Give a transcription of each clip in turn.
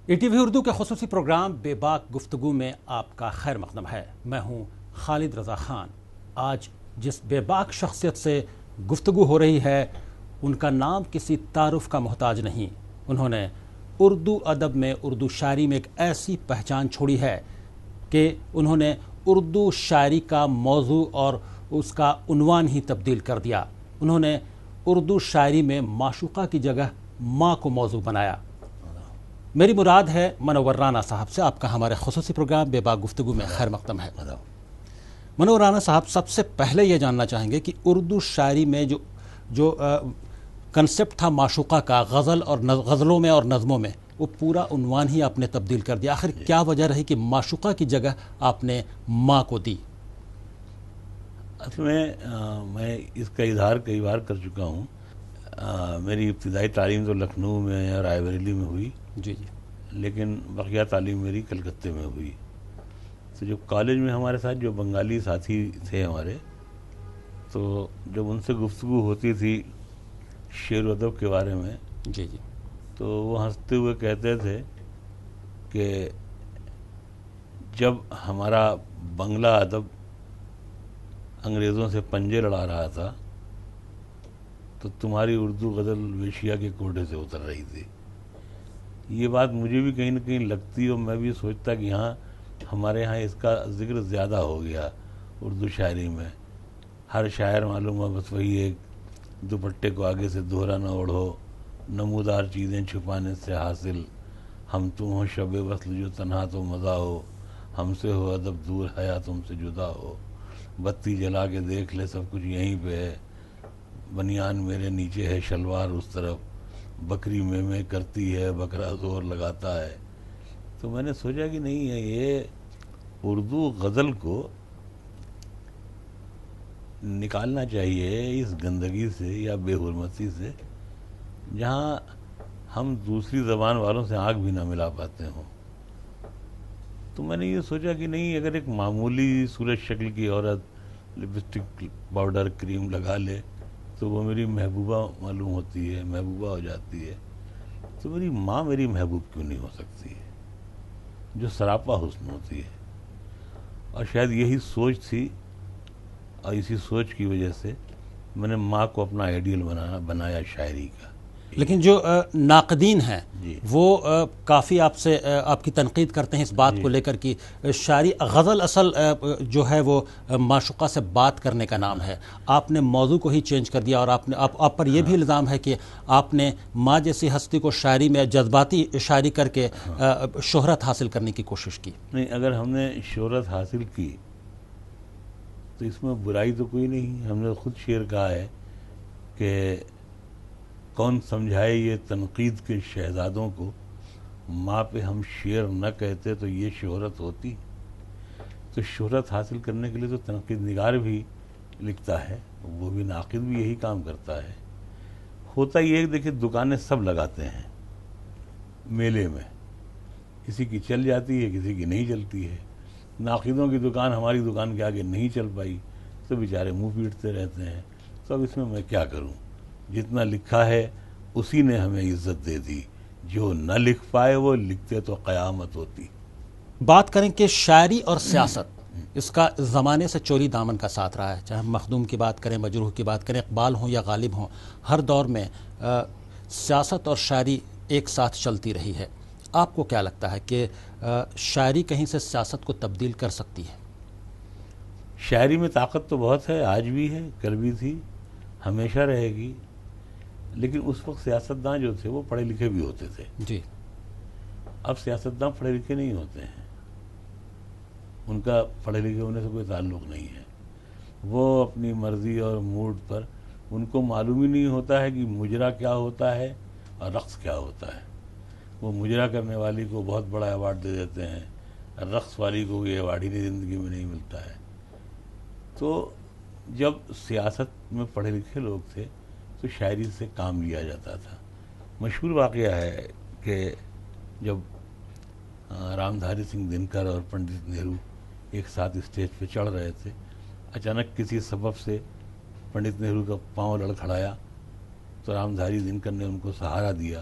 ETV Urdu کے خصوصی programme بے باک گفتگو میں آپ کا خیر مقدم ہے۔ میں ہوں خالد رضا خان۔ آج جس بے باک شخصیت سے گفتگو ہو رہی ہے ان کا نام کسی تعارف کا محتاج نہیں۔ انہوں نے اردو ادب میں، اردو شاعری میں ایک ایسی پہچان چھوڑی ہے کہ انہوں نے اردو شاعری کا موضوع اور اس کا عنوان ہی تبدیل کر دیا۔ انہوں نے اردو شاعری میں معشوقہ کی جگہ ماں کو موضوع بنایا۔ میری مراد ہے منور رانا صاحب سے۔ آپ کا ہمارے خصوصی پروگرام بے باک گفتگو میں خیر مقدم ہے۔ منور رانا صاحب، سب سے پہلے یہ جاننا چاہیں گے کہ اردو شاعری میں جو کنسپٹ تھا معشوقہ کا، غزلوں میں اور نظموں میں، وہ پورا عنوان ہی آپ نے تبدیل کر دیا۔ آخر کیا وجہ رہی کہ معشوقہ کی جگہ آپ نے ماں کو دی؟ اصل میں اس کا اظہار کئی بار کر چکا ہوں۔ میری ابتدائی تعلیم تو لکھنؤ میں اور رائے بریلی میں ہوئی، جی، لیکن بقیہ تعلیم میری کلکتے میں ہوئی۔ تو جب کالج میں ہمارے ساتھ جو بنگالی ساتھی تھے ہمارے، تو جب ان سے گفتگو ہوتی تھی شعر و ادب کے بارے میں، جی، تو وہ ہنستے ہوئے کہتے تھے کہ جب ہمارا بنگلہ ادب انگریزوں سے پنجے لڑا رہا تھا تو تمہاری اردو غزل ویشیا کے کوٹے سے اتر رہی تھی۔ یہ بات مجھے بھی کہیں نہ کہیں لگتی، اور میں بھی سوچتا کہ ہاں ہمارے ہاں اس کا ذکر زیادہ ہو گیا اردو شاعری میں۔ ہر شاعر معلوم ہے بس وہی ایک دوپٹے کو آگے سے دوہرا نہ اوڑھو، نمودار چیزیں چھپانے سے حاصل، ہم تم ہو شب وصل جو تنہا تو مزہ ہو، ہم سے ہو ادب دور حیا تم سے جدا ہو، بتی جلا کے دیکھ لے سب کچھ یہیں پہ ہے، بنیان میرے نیچے ہے شلوار اس طرف، بکری میں کرتی ہے بکرا زور لگاتا ہے۔ تو میں نے سوچا کہ نہیں ہے، یہ اردو غزل کو نکالنا چاہیے اس گندگی سے یا بے حرمتی سے جہاں ہم دوسری زبان والوں سے آنکھ بھی نہ ملا پاتے ہوں۔ تو میں نے یہ سوچا کہ نہیں، اگر ایک معمولی صورت شکل کی عورت لپسٹک پاؤڈر کریم لگا لے تو وہ میری محبوبہ معلوم ہوتی ہے، محبوبہ ہو جاتی ہے، تو میری ماں میری محبوب کیوں نہیں ہو سکتی ہے جو سراپا حسن ہوتی ہے؟ اور شاید یہی سوچ تھی، اور اسی سوچ کی وجہ سے میں نے ماں کو اپنا آئیڈیل بنایا شاعری کا۔ لیکن جو ناقدین ہیں جی، وہ کافی آپ کی تنقید کرتے ہیں اس بات کو لے کر کہ شاعری غزل اصل جو ہے وہ معشوقہ سے بات کرنے کا نام ہے۔ آپ نے موضوع کو ہی چینج کر دیا، اور آپ پر یہ بھی الزام ہے کہ آپ نے ماں جیسی ہستی کو شاعری میں جذباتی شاعری کر کے شہرت حاصل کرنے کی کوشش کی۔ نہیں، اگر ہم نے شہرت حاصل کی تو اس میں برائی تو کوئی نہیں۔ ہم نے خود شعر کہا ہے کہ کون سمجھائے یہ تنقید کے شہزادوں کو، ماں پہ ہم شعر نہ کہتے تو یہ شہرت ہوتی۔ تو شہرت حاصل کرنے کے لیے تو تنقید نگار بھی لکھتا ہے، وہ بھی ناقد بھی یہی کام کرتا ہے۔ ہوتا یہ ہے کہ دیکھیں، دکانیں سب لگاتے ہیں میلے میں، کسی کی چل جاتی ہے کسی کی نہیں چلتی ہے۔ ناقدوں کی دکان ہماری دکان کے آگے نہیں چل پائی تو بیچارے منہ پیٹتے رہتے ہیں۔ تو اب اس میں کیا کروں؟ جتنا لکھا ہے اسی نے ہمیں عزت دے دی، جو نہ لکھ پائے وہ لکھتے تو قیامت ہوتی۔ بات کریں کہ شاعری اور سیاست، اس کا زمانے سے چوری دامن کا ساتھ رہا ہے۔ چاہے ہم مخدوم کی بات کریں، مجروح کی بات کریں، اقبال ہوں یا غالب ہوں، ہر دور میں سیاست اور شاعری ایک ساتھ چلتی رہی ہے۔ آپ کو کیا لگتا ہے کہ شاعری کہیں سے سیاست کو تبدیل کر سکتی ہے؟ شاعری میں طاقت تو بہت ہے، آج بھی ہے، کل بھی تھی، ہمیشہ رہے گی۔ لیکن اس وقت سیاستداں جو تھے وہ پڑھے لکھے بھی ہوتے تھے۔ جی، اب سیاستداں پڑھے لکھے نہیں ہوتے ہیں، ان کا پڑھے لکھے ہونے سے کوئی تعلق نہیں ہے۔ وہ اپنی مرضی اور موڈ پر، ان کو معلوم ہی نہیں ہوتا ہے کہ مجرا کیا ہوتا ہے اور رقص کیا ہوتا ہے۔ وہ مجرا کرنے والی کو بہت بڑا ایوارڈ دے دیتے ہیں، رقص والی کو یہ ایوارڈ ہی زندگی میں نہیں ملتا ہے۔ تو جب سیاست میں پڑھے لکھے لوگ تھے تو شاعری سے کام لیا جاتا تھا۔ مشہور واقعہ ہے کہ جب رام دھاری سنگھ دنکر اور پنڈت نہرو ایک ساتھ اسٹیج پہ چڑھ رہے تھے، اچانک کسی سبب سے پنڈت نہرو کا پاؤں لڑکھڑایا تو رام دھاری دنکر نے ان کو سہارا دیا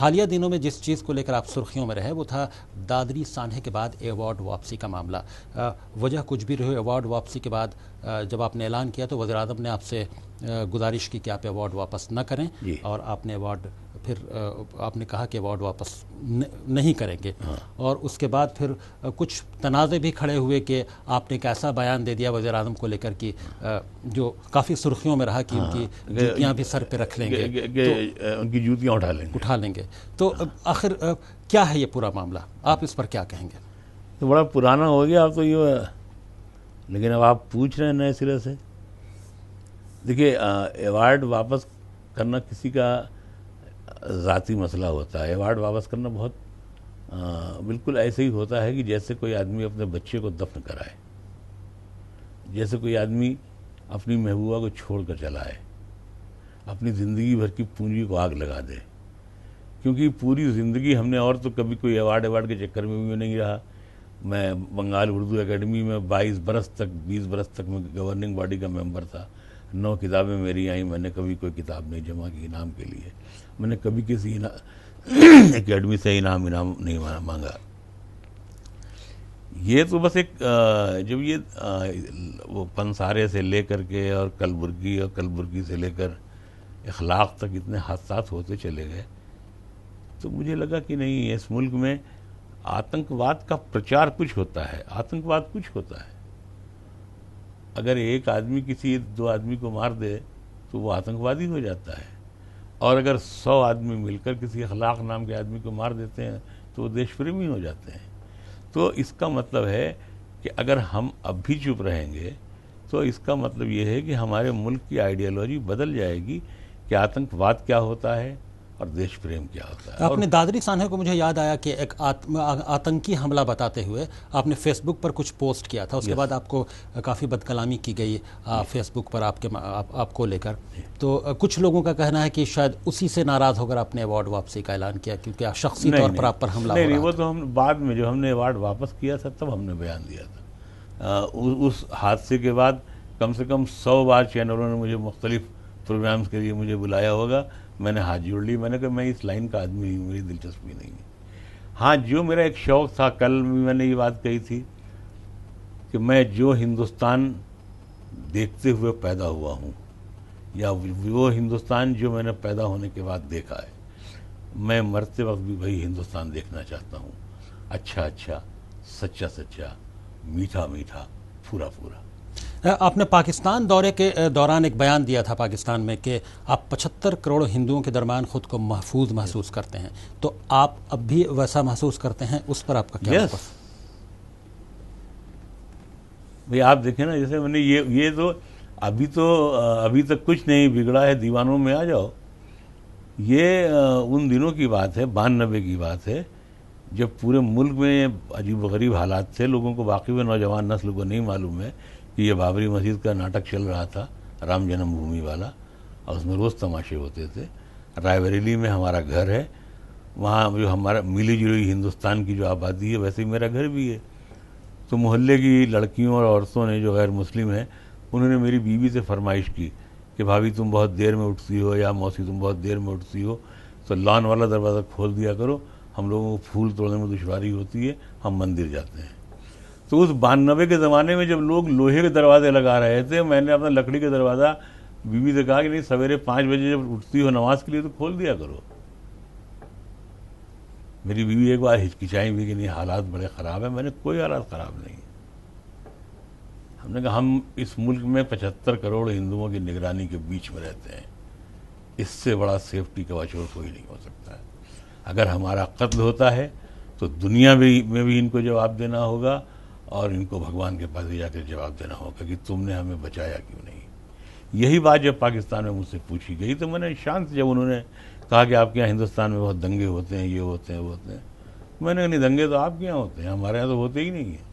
حالیہ دنوں میں جس چیز کو لے کر آپ سرخیوں میں رہے وہ تھا دادری سانحے کے بعد ایوارڈ واپسی کا معاملہ. وجہ کچھ بھی رہے، ایوارڈ واپسی کے بعد جب آپ نے اعلان کیا تو وزیر اعظم نے آپ سے گزارش کی کہ آپ ایوارڈ واپس نہ کریں، اور آپ نے ایوارڈ پھر آپ نے کہا کہ ایوارڈ واپس نہیں کریں گے. اور اس کے بعد پھر کچھ تنازع بھی کھڑے ہوئے کہ آپ نے ایک ایسا بیان دے دیا وزیر اعظم کو لے کر کہ جو کافی سرخیوں میں رہا کہ ان کی جوتیاں بھی سر پہ رکھ لیں گے، ان کی جوتیاں اٹھا لیں گے. تو آخر کیا ہے یہ پورا معاملہ، آپ اس پر کیا کہیں گے؟ تو بڑا پرانا ہو گیا اب تو یہ، لیکن اب آپ پوچھ رہے ہیں نئے سرے سے. دیکھیے ایوارڈ واپس کرنا کسی کا ذاتی مسئلہ ہوتا ہے. ایوارڈ واپس کرنا بہت بالکل ایسے ہی ہوتا ہے کہ جیسے کوئی آدمی اپنے بچے کو دفن کرائے، جیسے کوئی آدمی اپنی محبوبہ کو چھوڑ کر چلا ہے، اپنی زندگی بھر کی پونجی کو آگ لگا دے. کیونکہ پوری زندگی ہم نے، اور تو کبھی کوئی ایوارڈ کے چکر میں بھی نہیں رہا. میں بنگال اردو اکیڈمی میں 20 برس تک میں گورننگ باڈی کا ممبر تھا. 9 کتابیں میری آئیں، میں نے کبھی کوئی کتاب نہیں جمع کی انعام کے لیے. میں نے کبھی کسی اکیڈمی سے انعام نہیں مانگا. یہ تو بس ایک جب یہ وہ پنسارے سے لے کر کے اور کلبرگی سے لے کر اخلاق تک اتنے حادثات ہوتے چلے گئے تو مجھے لگا کہ نہیں، اس ملک میں آتنکواد کا پرچار کچھ ہوتا ہے، آتنکواد کچھ ہوتا ہے. اگر ایک آدمی کسی 2 آدمی کو مار دے تو وہ آتنکوادی ہو جاتا ہے، اور اگر 100 آدمی مل کر کسی اخلاق نام کے آدمی کو مار دیتے ہیں تو وہ دیش پریمی ہو جاتے ہیں. تو اس کا مطلب ہے کہ اگر ہم اب بھی چپ رہیں گے تو اس کا مطلب یہ ہے کہ ہمارے ملک کی آئیڈیالوجی بدل جائے گی کہ آتنکواد کیا ہوتا ہے اور دیش پریم کیا ہوتا ہے. آپ نے دادری سانحے کو، مجھے یاد آیا کہ ایک آتنکی حملہ بتاتے ہوئے آپ نے فیس بک پر کچھ پوسٹ کیا تھا. اس کے بعد آپ کو کافی بد کلامی کی گئی فیس بک پر آپ کو لے کر. تو کچھ لوگوں کا کہنا ہے کہ شاید اسی سے ناراض ہو کر آپ نے ایوارڈ واپسی کا اعلان کیا، کیونکہ شخصی طور پر آپ پر حملہ ہو رہا نہیں. وہ تو ہم بعد میں جو ہم نے ایوارڈ واپس کیا تھا تب ہم نے بیان دیا تھا. اس حادثے کے بعد کم سے کم 100 بار چینلوں نے مجھے مختلف پروگرامز کے لیے مجھے بلایا ہوگا. میں نے ہاتھ جوڑ لی. میں نے کہا میں اس لائن کا آدمی نہیں ہوں، میری دلچسپی نہیں ہے. ہاں، جو میرا ایک شوق تھا، کل بھی میں نے یہ بات کہی تھی کہ میں جو ہندوستان دیکھتے ہوئے پیدا ہوا ہوں، یا وہ ہندوستان جو میں نے پیدا ہونے کے بعد دیکھا ہے، میں مرتے وقت بھی وہی ہندوستان دیکھنا چاہتا ہوں. اچھا، سچا، میٹھا، پورا. آپ نے پاکستان دورے کے دوران ایک بیان دیا تھا پاکستان میں کہ آپ 75 کروڑ ہندوؤں کے درمیان خود کو محفوظ محسوس کرتے ہیں. تو آپ اب بھی ویسا محسوس کرتے ہیں؟ اس پر آپ کا کیا موقف؟ بھئی آپ دیکھیں نا، جیسے میں نے یہ تو ابھی تک کچھ نہیں بگڑا ہے، دیوانوں میں آ جاؤ. یہ ان دنوں کی بات ہے، 92 کی بات ہے، جب پورے ملک میں عجیب و غریب حالات تھے. لوگوں کو باقی میں نوجوان نسل کو نہیں معلوم ہے کہ یہ بابری مسجد کا ناٹک چل رہا تھا، رام جنم بھومی والا، اور اس میں روز تماشے ہوتے تھے. رائے بریلی میں ہمارا گھر ہے، وہاں جو ہمارا ملی جلی ہندوستان کی جو آبادی ہے ویسے ہی میرا گھر بھی ہے. تو محلے کی لڑکیوں اور عورتوں نے جو غیر مسلم ہیں، انہوں نے میری بیوی سے فرمائش کی کہ بھابھی تم بہت دیر میں اٹھتی ہو، یا موسی تم بہت دیر میں اٹھتی ہو، تو لان والا دروازہ کھول دیا کرو، ہم لوگوں کو پھول توڑنے میں دشواری ہوتی ہے، ہم مندر جاتے ہیں. تو اس 92 کے زمانے میں جب لوگ لوہے کے دروازے لگا رہے تھے، میں نے اپنا لکڑی کا دروازہ بیوی سے کہا کہ نہیں، سویرے 5 بجے جب اٹھتی ہو نماز کے لیے تو کھول دیا کرو. میری بیوی ایک بار ہچکچائی بھی کہ نہیں حالات بڑے خراب ہیں. میں نے کوئی حالات خراب نہیں. ہم نے کہا ہم اس ملک میں 75 کروڑ ہندوؤں کی نگرانی کے بیچ میں رہتے ہیں، اس سے بڑا سیفٹی کا واچور کوئی نہیں ہو سکتا ہے. اگر ہمارا قتل ہوتا ہے تو دنیا میں بھی ان کو جواب دینا ہوگا، اور ان کو بھگوان کے پاس جا کر جواب دینا ہوگا کہ تم نے ہمیں بچایا کیوں نہیں. یہی بات جب پاکستان میں مجھ سے پوچھی گئی تو میں نے شانت، جب انہوں نے کہا کہ آپ کے یہاں ہندوستان میں بہت دنگے ہوتے ہیں، یہ ہوتے ہیں وہ ہوتے ہیں، میں نے کہا نہیں، دنگے تو آپ کے یہاں ہوتے ہیں، ہمارے یہاں تو ہوتے ہی نہیں ہیں.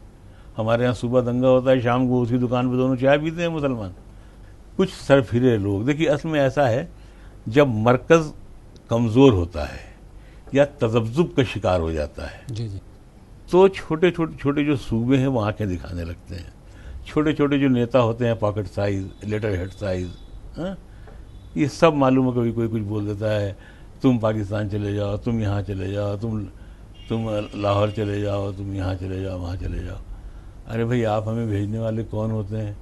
ہمارے یہاں صبح دنگا ہوتا ہے، شام کو اسی دکان پہ دونوں چائے پیتے ہیں مسلمان. کچھ سرفرے لوگ. دیکھیے اصل میں ایسا ہے، جب مرکز کمزور ہوتا ہے یا تذبذب کا شکار ہو جاتا ہے تو چھوٹے جو صوبے ہیں وہ آنکھیں دکھانے لگتے ہیں. چھوٹے جو نیتا ہوتے ہیں، pocket size, letter head size, یہ سب معلوم ہے. کبھی کوئی کچھ بول دیتا ہے، تم پاکستان چلے جاؤ، تم یہاں چلے جاؤ، تم لاہور چلے جاؤ، تم یہاں چلے جاؤ، وہاں چلے جاؤ۔ ارے بھائی آپ ہمیں بھیجنے والے کون ہوتے ہیں؟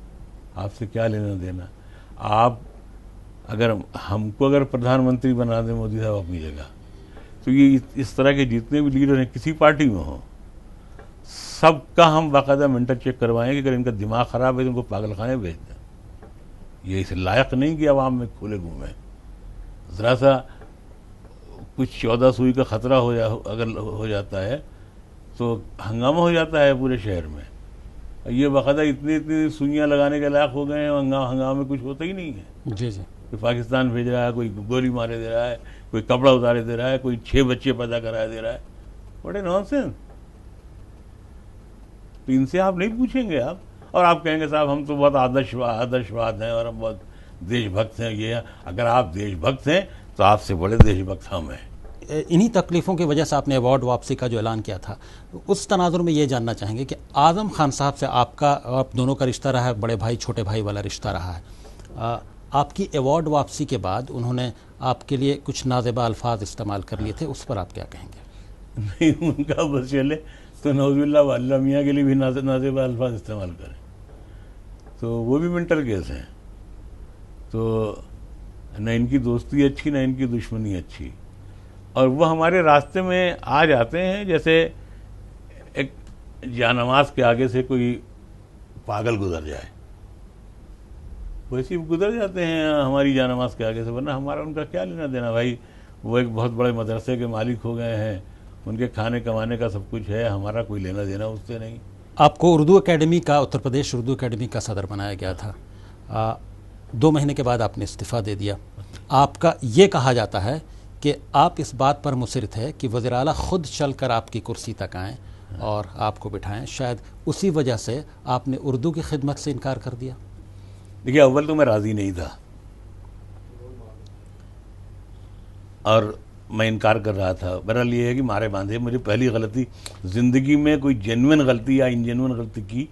آپ سے کیا لینا دینا؟ آپ اگر ہم کو اگر پردھان منتری بنا دیں مودی صاحب اپنی جگہ، تو یہ اس طرح کے جتنے بھی لیڈر ہیں کسی پارٹی میں ہوں، سب کا ہم باقاعدہ مینٹل چیک کروائیں گے، اگر ان کا دماغ خراب ہے تو ان کو پاگل خانے بھیج دیں۔ یہ اس لائق نہیں کہ عوام میں کھلے گھومیں۔ ذرا سا کچھ 14 سوئی کا خطرہ اگر ہو جاتا ہے تو ہنگامہ ہو جاتا ہے پورے شہر میں۔ یہ باقاعدہ اتنی سوئیاں لگانے کے لائق ہو گئے ہیں، ہنگامہ میں کچھ ہوتا ہی نہیں ہے۔ جی جی، کوئی پاکستان بھیج رہا ہے، کوئی گولی مارے دے رہا ہے، کوئی کپڑا اتارے دے رہا ہے، کوئی 6 بچے پیدا کرائے دے رہا ہے۔ بڑے نانسنس۔ تو ان سے آپ نہیں پوچھیں گے آپ، اور آپ کہیں گے صاحب ہم تو بہت آدرشواد ہیں اور ہم بہت دیش بھکت ہیں۔ یہ اگر آپ دیش بھکت ہیں تو آپ سے بڑے دیش بھکت ہم ہیں۔ انہی تکلیفوں کی وجہ سے آپ نے ایوارڈ واپسی کا جو اعلان کیا تھا، اس تناظر میں یہ جاننا چاہیں گے کہ اعظم خان صاحب سے آپ دونوں کا رشتہ رہا ہے، بڑے بھائی چھوٹے بھائی والا رشتہ رہا ہے۔ آپ کی ایوارڈ واپسی کے بعد انہوں نے آپ کے لیے کچھ نازیبا الفاظ استعمال کر لیے تھے، اس پر آپ کیا کہیں گے؟ نہیں، ان کا بس چلے تو نعوذ باللہ واللہ میاں کے لیے بھی نازیبا الفاظ استعمال کریں تو وہ بھی منٹل کیس ہیں۔ تو نہ ان کی دوستی اچھی، نہ ان کی دشمنی اچھی، اور وہ ہمارے راستے میں آ جاتے ہیں جیسے ایک جانماز کے آگے سے کوئی پاگل گزر جائے، ویسے گزر جاتے ہیں ہماری جانماز کے آگے سے، ورنہ ہمارا ان کا کیا لینا دینا بھائی؟ وہ ایک بہت بڑے مدرسے کے مالک ہو گئے ہیں، ان کے کھانے کمانے کا سب کچھ ہے، ہمارا کوئی لینا دینا اس سے نہیں۔ آپ کو اردو اکیڈمی کا، اتر پردیش اردو اکیڈمی کا صدر بنایا گیا تھا، 2 مہینے کے بعد آپ نے استعفیٰ دے دیا۔ آپ کا یہ کہا جاتا ہے کہ آپ اس بات پر مصر تھے کہ وزیر اعلیٰ خود چل کر آپ کی کرسی تک آئیں اور آپ کو بٹھائیں، شاید اسی وجہ سے آپ نے اردو کی خدمت سے انکار کر دیا۔ دیکھیے، اول تو میں راضی نہیں تھا اور میں انکار کر رہا تھا۔ بہرحال یہ ہے کہ مارے باندھے مجھے پہلی غلطی زندگی میں، کوئی جینوئن غلطی یا انجینوئن غلطی کی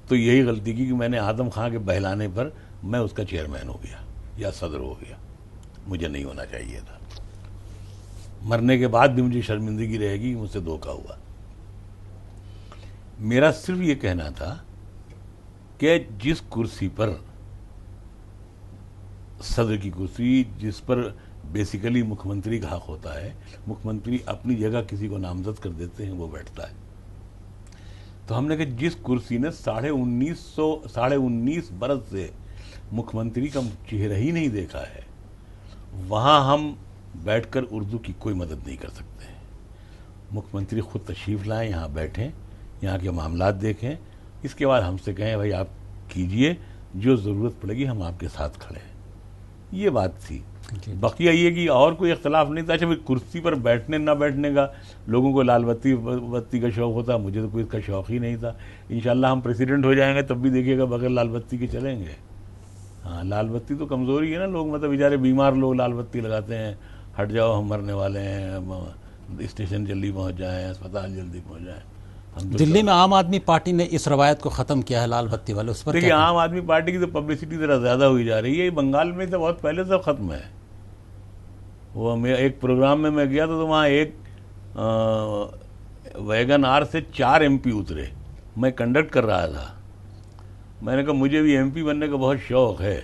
تو یہی غلطی کی کہ میں نے اعظم خان کے بہلانے پر میں اس کا چیئرمین ہو گیا یا صدر ہو گیا۔ مجھے نہیں ہونا چاہیے تھا۔ مرنے کے بعد بھی مجھے شرمندگی رہے گی، مجھ سے دھوکہ ہوا۔ میرا صرف یہ کہنا تھا کہ جس کرسی پر، صدر کی کرسی جس پر بیسیکلی مکھ منتری کا حق ہوتا ہے، مکھ منتری اپنی جگہ کسی کو نامزد کر دیتے ہیں، وہ بیٹھتا ہے۔ تو ہم نے کہ جس کرسی نے 19.5 برس سے مکھ منتری کا چہرہ ہی نہیں دیکھا ہے، وہاں ہم بیٹھ کر اردو کی کوئی مدد نہیں کر سکتے ہیں۔ مکھ منتری خود تشریف لائیں، یہاں بیٹھیں، یہاں کے معاملات دیکھیں، اس کے بعد ہم سے کہیں بھائی آپ کیجئے، جو ضرورت پڑے گی ہم آپ کے ساتھ کھڑے ہیں۔ یہ بات تھی۔ بقیہ یہ کہ اور کوئی اختلاف نہیں تھا۔ اچھا بھائی، کرسی پر بیٹھنے نہ بیٹھنے کا لوگوں کو لال بتی کا شوق ہوتا، مجھے تو کوئی اس کا شوق ہی نہیں تھا۔ انشاءاللہ ہم پریسیڈنٹ ہو جائیں گے تب بھی دیکھیے گا بغیر لال بتی کے چلیں گے۔ ہاں، لال بتی تو کمزوری ہے نا، لوگ مطلب بیچارے بیمار لوگ لال بتی لگاتے ہیں، ہٹ جاؤ ہم مرنے والے ہیں، اسٹیشن جلدی پہنچ جائیں، اسپتال جلدی پہنچ جائیں۔ دلی میں عام آدمی پارٹی نے اس روایت کو ختم کیا ہے، لال بتی والے، اس پر دیکھیے عام آدمی پارٹی کی تو پبلسٹی ذرا زیادہ ہوئی جا رہی ہے۔ یہ بنگال میں تو بہت پہلے سے ختم ہے۔ وہ ایک پروگرام میں گیا تھا تو وہاں ایک ویگن آر سے 4 MP اترے، میں کنڈکٹ کر رہا تھا۔ میں نے کہا مجھے بھی MP بننے کا بہت شوق ہے،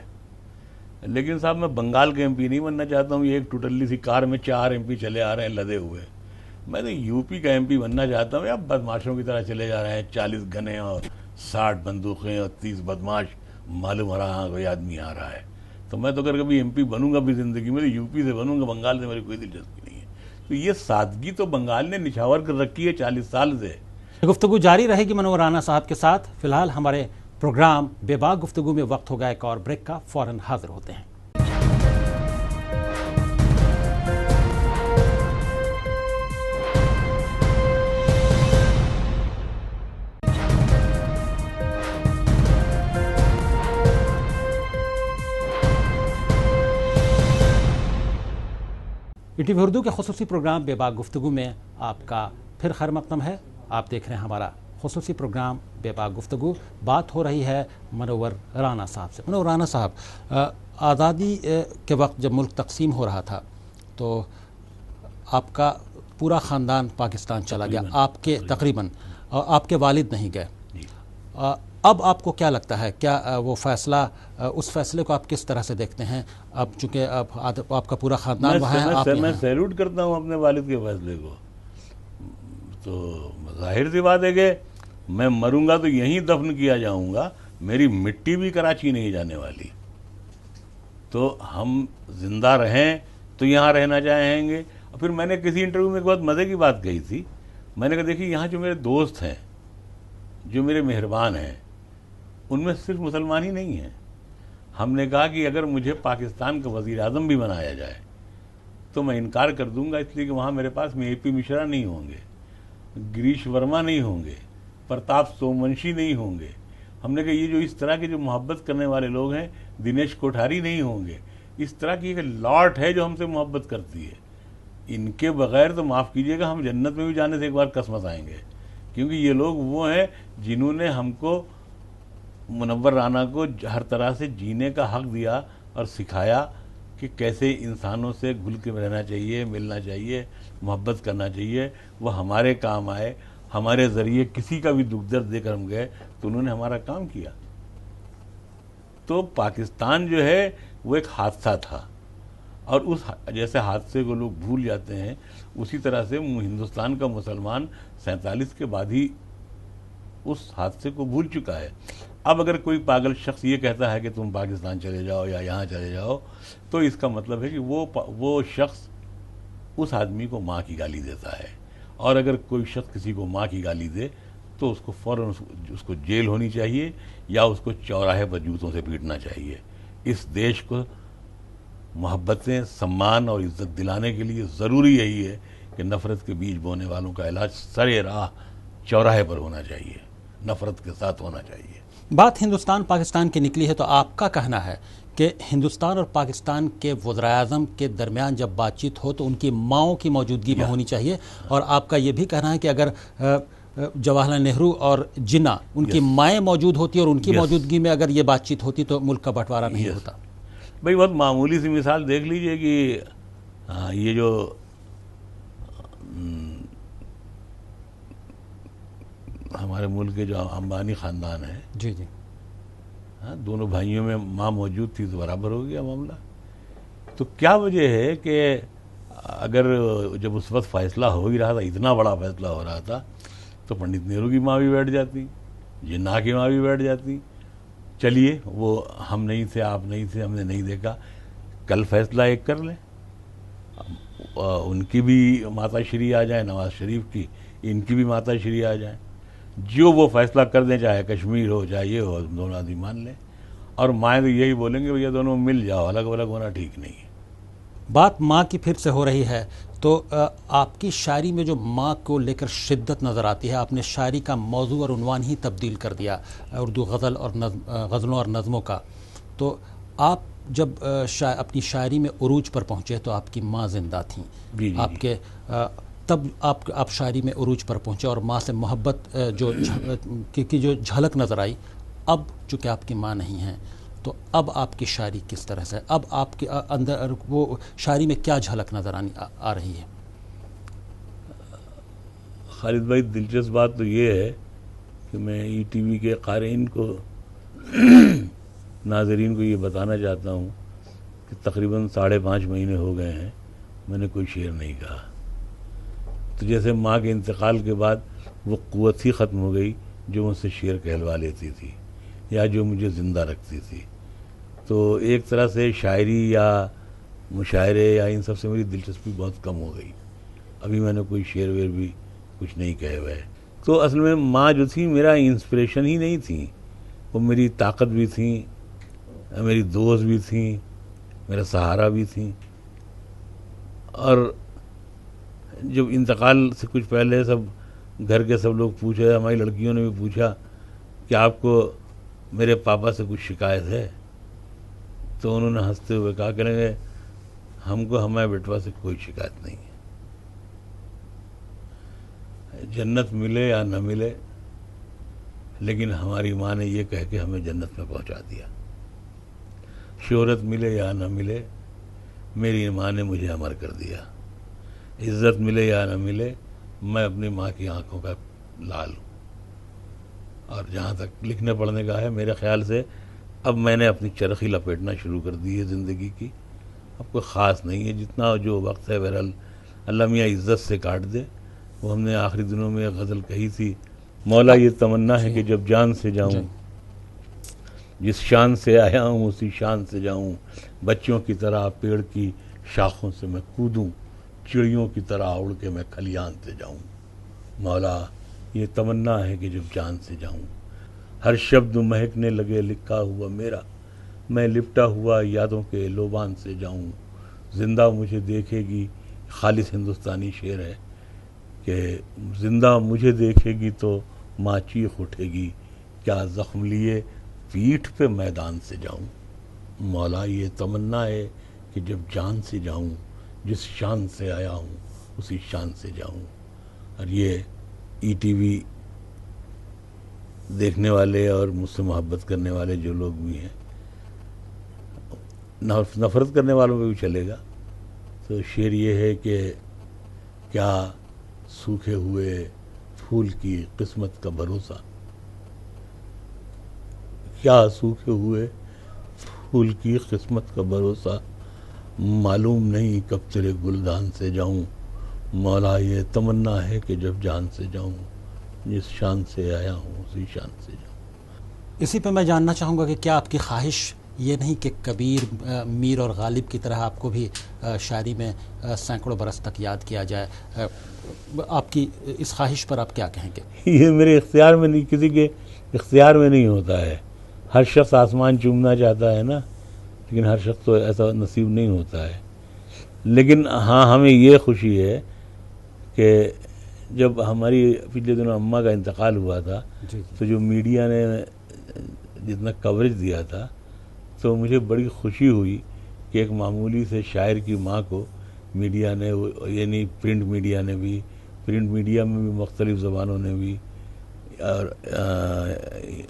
لیکن صاحب میں بنگال کے MP نہیں بننا چاہتا ہوں۔ یہ ایک ٹوٹلی سی کار میں 4 MP چلے آ رہے ہیں لدے ہوئے، میں تو UP کا MP بننا چاہتا ہوں۔ اب بدماشوں کی طرح چلے جا رہے ہیں، 40 گنے اور 60 بندوقیں اور 30 بدماش، معلوم ہو رہا کوئی آدمی آ رہا ہے۔ تو میں تو اگر کبھی MP بنوں گا بھی زندگی میں تو UP سے بنوں گا، بنگال سے میری کوئی دلچسپی نہیں ہے۔ تو یہ سادگی تو بنگال نے نچھاور کر رکھی ہے 40 سال سے۔ گفتگو جاری رہے گی منور رانا صاحب کے ساتھ۔ فی الحال ہمارے پروگرام بے باک گفتگو میں وقت ہو گیا ایک اور بریک کا، فوراً حاضر ہوتے ہیں۔ ETV اردو کے خصوصی پروگرام بے باک گفتگو میں آپ کا پھر خیر مقدم ہے۔ آپ دیکھ رہے ہیں ہمارا خصوصی پروگرام بے باک گفتگو۔ بات ہو رہی ہے منور رانا صاحب سے۔ منور رانا صاحب، آزادی کے وقت جب ملک تقسیم ہو رہا تھا تو آپ کا پورا خاندان پاکستان چلا گیا، آپ کے تقریباً آپ کے والد نہیں گئے، اب آپ کو کیا لگتا ہے، کیا وہ فیصلہ، اس فیصلے کو آپ کس طرح سے دیکھتے ہیں؟ اب چونکہ آپ کا پورا خاندان وہاں ہے، آپ میں سیلوٹ کرتا ہوں اپنے والد کے فیصلے کو. تو ظاہر سی بات ہے کہ میں مروں گا تو یہیں دفن کیا جاؤں گا، میری مٹی بھی کراچی نہیں جانے والی. تو ہم زندہ رہیں تو یہاں رہنا چاہیں گے. اور پھر میں نے کسی انٹرویو میں ایک بہت مزے کی بات کہی تھی، میں نے کہا دیکھیے یہاں جو میرے دوست ہیں، جو میرے مہربان ہیں، ان میں صرف مسلمان ہی نہیں ہیں. ہم نے کہا کہ اگر مجھے پاکستان کا وزیر اعظم بھی بنایا جائے تو میں انکار کر دوں گا، اس لیے کہ وہاں میرے پاس میں اے پی مشرا نہیں ہوں گے، گریش ورما نہیں ہوں گے، پرتاپ سومنشی نہیں ہوں گے. ہم نے کہا یہ جو اس طرح کے جو محبت کرنے والے لوگ ہیں، دنیش کوٹھاری نہیں ہوں گے. اس طرح کی ایک لاٹ ہے جو ہم سے محبت کرتی ہے. ان کے بغیر تو معاف کیجیے گا، ہم جنت میں بھی جانے سے ایک بار قسمت آئیں گے. کیونکہ یہ لوگ وہ ہیں جنہوں نے ہم کو، منور رانا کو، ہر طرح سے جینے کا حق دیا اور سکھایا کہ کیسے انسانوں سے گھل کے رہنا چاہیے، ملنا چاہیے، محبت کرنا چاہیے. وہ ہمارے کام آئے، ہمارے ذریعے کسی کا بھی دکھ درد دے کر ہم گئے تو انہوں نے ہمارا کام کیا. تو پاکستان جو ہے وہ ایک حادثہ تھا، اور اس جیسے حادثے کو لوگ بھول جاتے ہیں، اسی طرح سے ہندوستان کا مسلمان 47 کے بعد ہی اس حادثے کو بھول چکا ہے. اب اگر کوئی پاگل شخص یہ کہتا ہے کہ تم پاکستان چلے جاؤ یا یہاں چلے جاؤ، تو اس کا مطلب ہے کہ وہ شخص اس آدمی کو ماں کی گالی دیتا ہے. اور اگر کوئی شخص کسی کو ماں کی گالی دے تو اس کو فوراً اس کو جیل ہونی چاہیے یا اس کو چوراہے پر جوتوں سے پیٹنا چاہیے. اس دیش کو محبتیں، سمان اور عزت دلانے کے لیے ضروری یہی ہے کہ نفرت کے بیج بونے والوں کا علاج سرے راہ چوراہے پر ہونا چاہیے، نفرت کے ساتھ ہونا چاہیے. بات ہندوستان پاکستان کی نکلی ہے تو آپ کا کہنا ہے کہ ہندوستان اور پاکستان کے وزراء اعظم کے درمیان جب بات چیت ہو تو ان کی ماؤں کی موجودگی میں ہونی چاہیے، اور آپ کا یہ بھی کہنا ہے کہ اگر جواہر لال نہرو اور جناح ان کی مائیں موجود ہوتی اور ان کی موجودگی میں اگر یہ بات چیت ہوتی تو ملک کا بٹوارا نہیں ہوتا. بھائی بہت معمولی سی مثال دیکھ لیجئے کہ یہ جو ہمارے ملک کے جو امبانی خاندان ہے، جی جی، دونوں بھائیوں میں ماں موجود تھی تو برابر ہو گیا معاملہ. تو کیا وجہ ہے کہ اگر جب اس وقت فیصلہ ہو ہی رہا تھا، اتنا بڑا فیصلہ ہو رہا تھا، تو پنڈت نہرو کی ماں بھی بیٹھ جاتی، جناح کی ماں بھی بیٹھ جاتی. چلیے وہ ہم نہیں تھے، آپ نہیں تھے، ہم نے نہیں دیکھا، کل فیصلہ ایک کر لیں. ان کی بھی ماتا شری آ جائیں، نواز شریف کی، ان کی بھی ماتا شری آ جائیں، جو وہ فیصلہ کر دیں، چاہے کشمیر ہو چاہے یہ ہو، دونوں آدمی مان لیں. اور مائیں تو یہی بولیں گے یہ دونوں مل جاؤ، الگ الگ ہونا ٹھیک نہیں ہے. بات ماں کی پھر سے ہو رہی ہے تو آپ کی شاعری میں جو ماں کو لے کر شدت نظر آتی ہے، آپ نے شاعری کا موضوع اور عنوان ہی تبدیل کر دیا اردو غزل اور غزلوں اور نظموں کا. تو آپ جب اپنی شاعری میں عروج پر پہنچے تو آپ کی ماں زندہ تھیں، آپ کے تب آپ شاعری میں عروج پر پہنچے اور ماں سے محبت کی جو جھلک نظر آئی. اب چونکہ آپ کی ماں نہیں ہیں تو اب آپ کی شاعری کس طرح سے، اب آپ کے اندر وہ شاعری میں کیا جھلک نظر آ رہی ہے؟ خالد بھائی دلچسپ بات تو یہ ہے کہ میں ای ٹی وی کے قارئین کو، ناظرین کو یہ بتانا چاہتا ہوں کہ تقریباً 5.5 مہینے ہو گئے ہیں میں نے کوئی شعر نہیں کہا. تو جیسے ماں کے انتقال کے بعد وہ قوت ہی ختم ہو گئی جو مجھ سے شعر کہلوا لیتی تھی یا جو مجھے زندہ رکھتی تھی. تو ایک طرح سے شاعری یا مشاعرے یا ان سب سے میری دلچسپی بہت کم ہو گئی. ابھی میں نے کوئی شعر ویر بھی کچھ نہیں کہے ہوئے. تو اصل میں ماں جو تھی میرا انسپریشن ہی نہیں تھی، وہ میری طاقت بھی تھیں، میری دوست بھی تھیں، میرا سہارا بھی تھیں. اور جب انتقال سے کچھ پہلے سب گھر کے سب لوگ پوچھے، ہماری لڑکیوں نے بھی پوچھا کہ آپ کو میرے پاپا سے کچھ شکایت ہے، تو انہوں نے ہنستے ہوئے کہا کہ ہم کو ہمارے بیٹوا سے کوئی شکایت نہیں ہے، جنت ملے یا نہ ملے لیکن ہماری ماں نے یہ کہہ کے ہمیں جنت میں پہنچا دیا. شہرت ملے یا نہ ملے میری ماں نے مجھے امر کر دیا. عزت ملے یا نہ ملے، میں اپنی ماں کی آنکھوں کا لال ہوں. اور جہاں تک لکھنے پڑھنے کا ہے، میرے خیال سے اب میں نے اپنی چرخی لپیٹنا شروع کر دی ہے زندگی کی. اب کوئی خاص نہیں ہے، جتنا جو وقت ہے بہرحال اللہ میاں عزت سے کاٹ دے. وہ ہم نے آخری دنوں میں ایک غزل کہی تھی، مولا یہ تمنا ہے کہ جب جان سے جاؤں، جس شان سے آیا ہوں اسی شان سے جاؤں، بچوں کی طرح پیڑ کی شاخوں سے میں کودوں، چڑیوں کی طرح اڑ کے میں کھلیان سے جاؤں. مولا یہ تمنا ہے کہ جب جان سے جاؤں، ہر شبد مہکنے لگے لکھا ہوا میرا، میں لپٹا ہوا یادوں کے لوبان سے جاؤں. زندہ مجھے دیکھے گی، خالص ہندوستانی شعر ہے کہ زندہ مجھے دیکھے گی تو ماں چیخ اٹھے گی، کیا زخم لیے پیٹھ پہ میدان سے جاؤں. مولا یہ تمنا ہے کہ جب جان سے جاؤں، جس شان سے آیا ہوں اسی شان سے جاؤں. اور یہ ای ٹی وی دیکھنے والے اور مجھ سے محبت کرنے والے جو لوگ بھی ہیں، نفرت کرنے والوں پہ بھی چلے گا. تو شعر یہ ہے کہ کیا سوکھے ہوئے پھول کی قسمت کا بھروسہ، کیا سوکھے ہوئے پھول کی قسمت کا بھروسہ، معلوم نہیں کب تیرے گلدان سے جاؤں. مولا یہ تمنا ہے کہ جب جان سے جاؤں، جس شان سے آیا ہوں اسی شان سے جاؤں. اسی پہ میں جاننا چاہوں گا کہ کیا آپ کی خواہش یہ نہیں کہ کبیر، میر اور غالب کی طرح آپ کو بھی شاعری میں سینکڑوں برس تک یاد کیا جائے؟ آپ کی اس خواہش پر آپ کیا کہیں گے؟ یہ میرے اختیار میں نہیں، کسی کے اختیار میں نہیں ہوتا ہے. ہر شخص آسمان چومنا چاہتا ہے نا، لیکن ہر شخص تو ایسا نصیب نہیں ہوتا ہے. لیکن ہاں ہمیں یہ خوشی ہے کہ جب ہماری پچھلے دنوں اماں کا انتقال ہوا تھا تو جو میڈیا نے جتنا کوریج دیا تھا، تو مجھے بڑی خوشی ہوئی کہ ایک معمولی سے شاعر کی ماں کو میڈیا نے، یعنی پرنٹ میڈیا نے بھی، پرنٹ میڈیا میں بھی مختلف زبانوں نے بھی، اور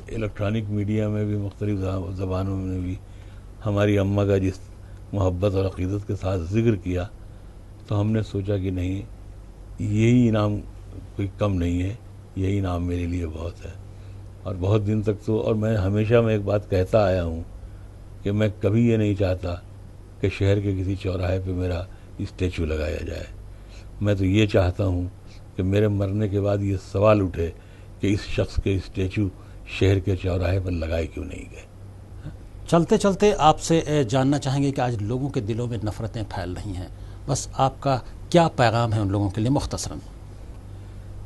الیکٹرانک میڈیا میں بھی مختلف زبانوں میں بھی ہماری اماں کا جس محبت اور عقیدت کے ساتھ ذکر کیا، تو ہم نے سوچا کہ نہیں، یہی انعام کوئی کم نہیں ہے، یہی انعام میرے لیے بہت ہے. اور بہت دن تک تو، اور میں ہمیشہ ایک بات کہتا آیا ہوں کہ میں کبھی یہ نہیں چاہتا کہ شہر کے کسی چوراہے پہ میرا اسٹیچو لگایا جائے. میں تو یہ چاہتا ہوں کہ میرے مرنے کے بعد یہ سوال اٹھے کہ اس شخص کے اسٹیچو شہر کے چوراہے پر لگائے کیوں نہیں گئے. چلتے چلتے آپ سے جاننا چاہیں گے کہ آج لوگوں کے دلوں میں نفرتیں پھیل رہی ہیں، بس آپ کا کیا پیغام ہے ان لوگوں کے لیے مختصراً؟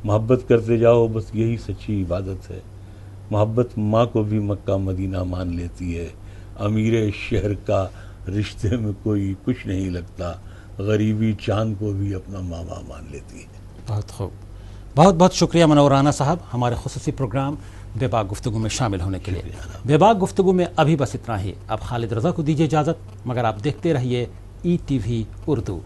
محبت کرتے جاؤ، بس یہی سچی عبادت ہے. محبت ماں کو بھی مکہ مدینہ مان لیتی ہے، امیر شہر کا رشتے میں کوئی کچھ نہیں لگتا، غریبی چاند کو بھی اپنا ماما مان لیتی ہے. بہت خوب، بہت بہت شکریہ منور رانا صاحب ہمارے خصوصی پروگرام بے باک گفتگو میں شامل ہونے کے لیے. بے باک گفتگو میں ابھی بس اتنا ہی. اب خالد رضا کو دیجیے اجازت، مگر آپ دیکھتے رہیے ای ٹی وی اردو.